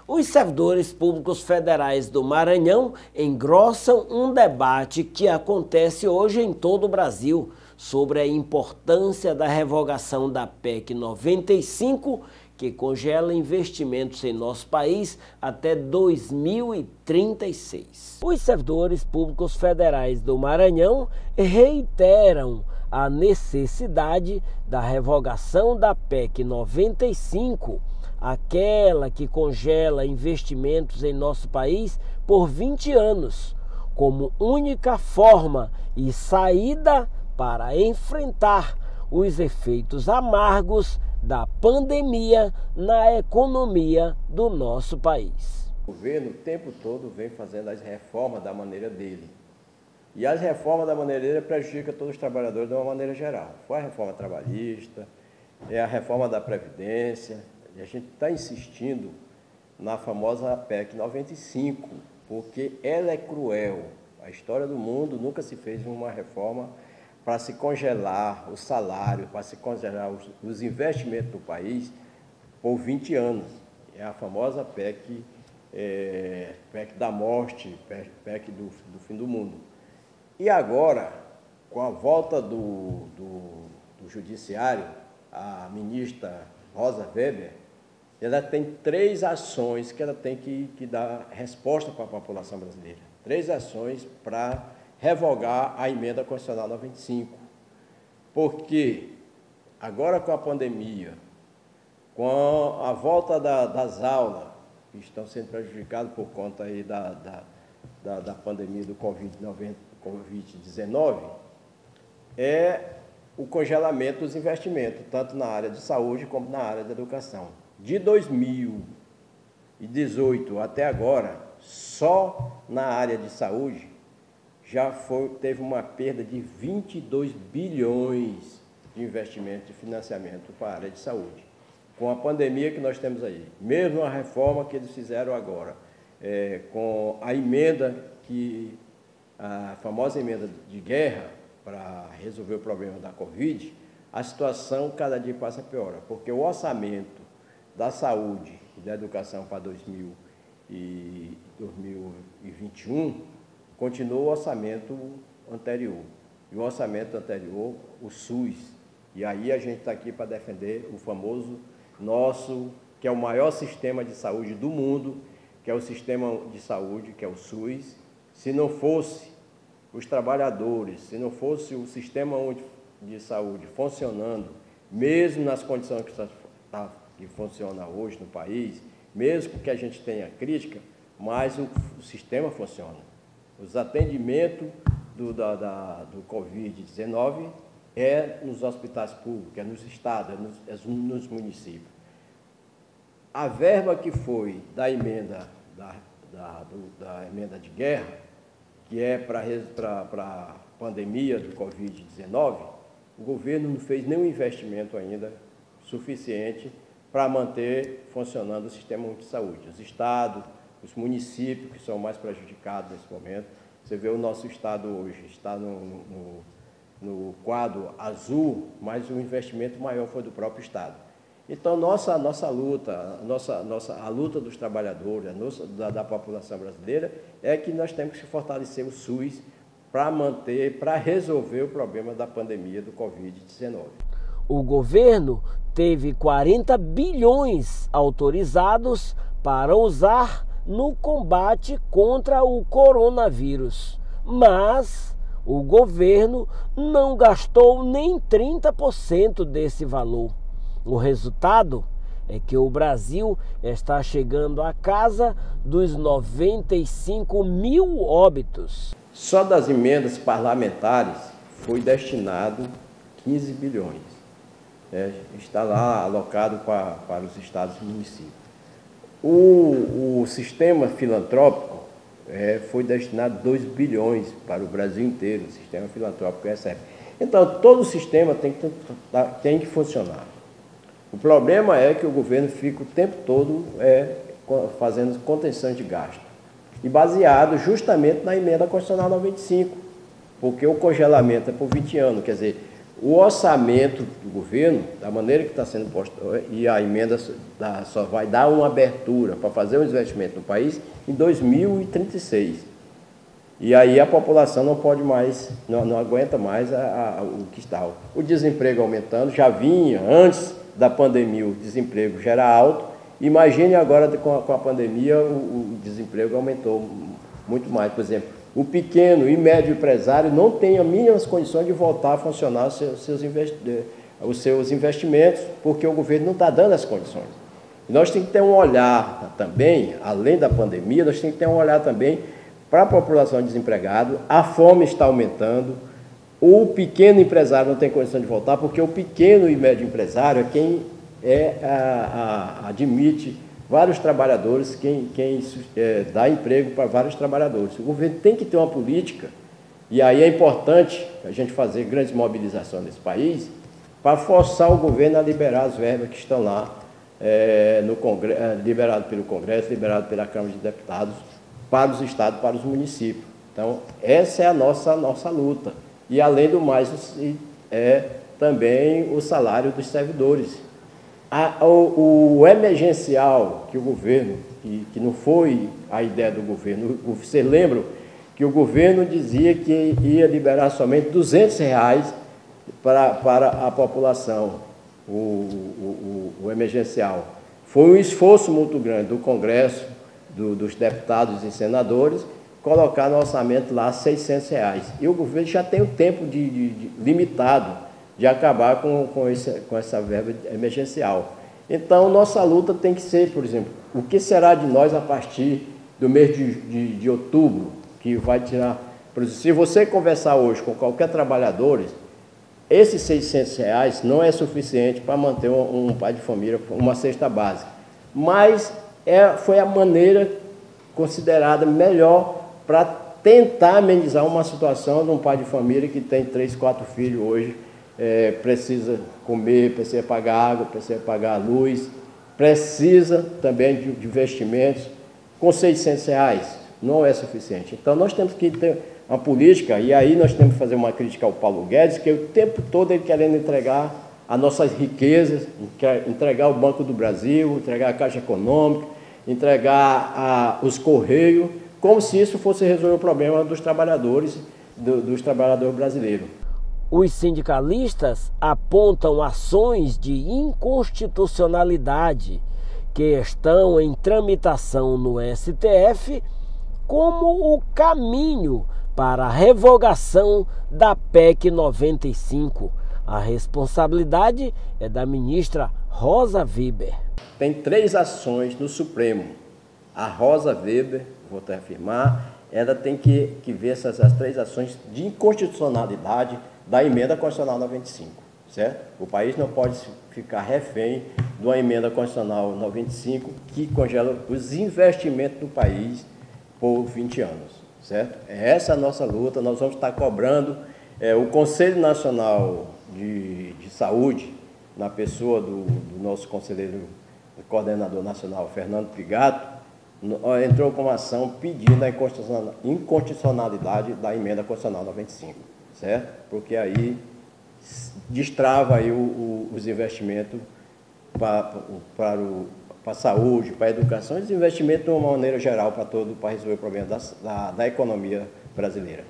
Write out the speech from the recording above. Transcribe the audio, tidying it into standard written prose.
Os servidores públicos federais do Maranhão engrossam um debate que acontece hoje em todo o Brasil sobre a importância da revogação da PEC 95, que congela investimentos em nosso país até 2036. Os servidores públicos federais do Maranhão reiteram a necessidade da revogação da PEC 95, aquela que congela investimentos em nosso país por 20 anos, como única forma e saída para enfrentar os efeitos amargos da pandemia na economia do nosso país. O governo o tempo todo vem fazendo as reformas da maneira dele. E as reformas da maneira dele prejudicam todos os trabalhadores de uma maneira geral. Foi a reforma trabalhista, é a reforma da Previdência, e a gente está insistindo na famosa PEC 95, porque ela é cruel. A história do mundo nunca se fez uma reforma para se congelar o salário, para se congelar os investimentos do país por 20 anos. É a famosa PEC, PEC da morte, PEC do fim do mundo. E agora, com a volta do Judiciário, a ministra Rosa Weber, ela tem 3 ações que ela tem que dar resposta para a população brasileira. 3 ações para revogar a emenda constitucional 95. Porque agora com a pandemia, com a volta das aulas, que estão sendo prejudicadas por conta aí da pandemia do Covid-19, é o congelamento dos investimentos, tanto na área de saúde como na área da educação. De 2018 até agora, só na área de saúde, teve uma perda de 22 bilhões de investimento e financiamento para a área de saúde. Com a pandemia que nós temos aí, mesmo a reforma que eles fizeram agora, com a emenda, a famosa emenda de guerra para resolver o problema da Covid, a situação cada dia passa pior, porque o orçamento da saúde e da educação para 2021 continua o orçamento anterior. E o orçamento anterior, o SUS. E aí a gente está aqui para defender o famoso nosso, que é o maior sistema de saúde do mundo, que é o sistema de saúde, que é o SUS. Se não fosse os trabalhadores, se não fosse o sistema de saúde funcionando, mesmo nas condições que funciona hoje no país, mesmo que a gente tenha crítica, mas o sistema funciona. Os atendimentos do Covid-19 é nos hospitais públicos, é nos estados, é nos municípios. A verba que foi da emenda, da emenda de guerra, que é para a pandemia do Covid-19, o governo não fez nenhum investimento ainda suficiente para manter funcionando o sistema de saúde. Os estados, os municípios, que são mais prejudicados nesse momento. Você vê o nosso estado hoje, está no quadro azul, mas o investimento maior foi do próprio estado. Então, nossa luta, a luta dos trabalhadores, da população brasileira, é que nós temos que fortalecer o SUS para resolver o problema da pandemia do Covid-19. O governo teve 40 bilhões autorizados para usar no combate contra o coronavírus, mas o governo não gastou nem 30% desse valor. O resultado é que o Brasil está chegando à casa dos 95 mil óbitos. Só das emendas parlamentares foi destinado 15 bilhões. Está lá alocado para os estados e municípios. O sistema filantrópico foi destinado 2 bilhões para o Brasil inteiro, o sistema filantrópico recebe. Então, todo o sistema tem que funcionar. O problema é que o governo fica o tempo todo fazendo contenção de gasto. E baseado justamente na emenda constitucional 95, porque o congelamento é por 20 anos, quer dizer, O orçamento do governo, da maneira que está sendo posto, e a emenda só vai dar uma abertura para fazer um investimento no país em 2036. E aí a população não pode mais, não aguenta mais o que está. O desemprego aumentando, já vinha antes da pandemia, o desemprego já era alto. Imagine agora com a pandemia o desemprego aumentou muito mais. Por exemplo, o pequeno e médio empresário não tem as mínimas condições de voltar a funcionar os seus investimentos, porque o governo não está dando as condições. Nós temos que ter um olhar também, além da pandemia, nós temos que ter um olhar também para a população desempregada. A fome está aumentando, o pequeno empresário não tem condição de voltar, porque o pequeno e médio empresário é quem admite vários trabalhadores, quem dá emprego para vários trabalhadores. O governo tem que ter uma política, e aí é importante a gente fazer grandes mobilizações nesse país, para forçar o governo a liberar as verbas que estão lá, liberado pelo Congresso, liberado pela Câmara de Deputados, para os estados, para os municípios. Então, essa é a nossa luta. E, além do mais, também o salário dos servidores. O emergencial que o governo, que não foi a ideia do governo, vocês lembram que o governo dizia que ia liberar somente R$200 para a população, o emergencial. Foi um esforço muito grande do Congresso, dos deputados e senadores, colocar no orçamento lá R$600. E o governo já tem um tempo limitado de acabar com essa verba emergencial. Então, nossa luta tem que ser, por exemplo, o que será de nós a partir do mês de outubro, que vai tirar... Por exemplo, se você conversar hoje com qualquer trabalhador, esses R$600 não é suficiente para manter um pai de família, uma cesta básica. Mas foi a maneira considerada melhor para tentar amenizar uma situação de um pai de família que tem 3, 4 filhos hoje, precisa comer, precisa pagar água, precisa pagar luz, precisa também de investimentos. Com R$600 não é suficiente. Então, nós temos que ter uma política, e aí nós temos que fazer uma crítica ao Paulo Guedes, que o tempo todo ele querendo entregar as nossas riquezas, entregar o Banco do Brasil, entregar a Caixa Econômica, entregar os Correios, como se isso fosse resolver o problema dos trabalhadores brasileiros. Os sindicalistas apontam ações de inconstitucionalidade que estão em tramitação no STF como o caminho para a revogação da PEC 95. A responsabilidade é da ministra Rosa Weber. Tem 3 ações no Supremo. A Rosa Weber, vou até afirmar, ela tem que ver essas 3 ações de inconstitucionalidade da emenda constitucional 95, certo? O país não pode ficar refém de uma emenda constitucional 95 que congela os investimentos do país por 20 anos, certo? É essa a nossa luta, nós vamos estar cobrando o Conselho Nacional de Saúde, na pessoa do nosso conselheiro, coordenador nacional, Fernando Pigato, entrou com uma ação pedindo a inconstitucionalidade da emenda constitucional 95, certo? Porque aí destrava aí os investimentos para a saúde, para a educação, e os investimentos de uma maneira geral para resolver o problema da economia brasileira.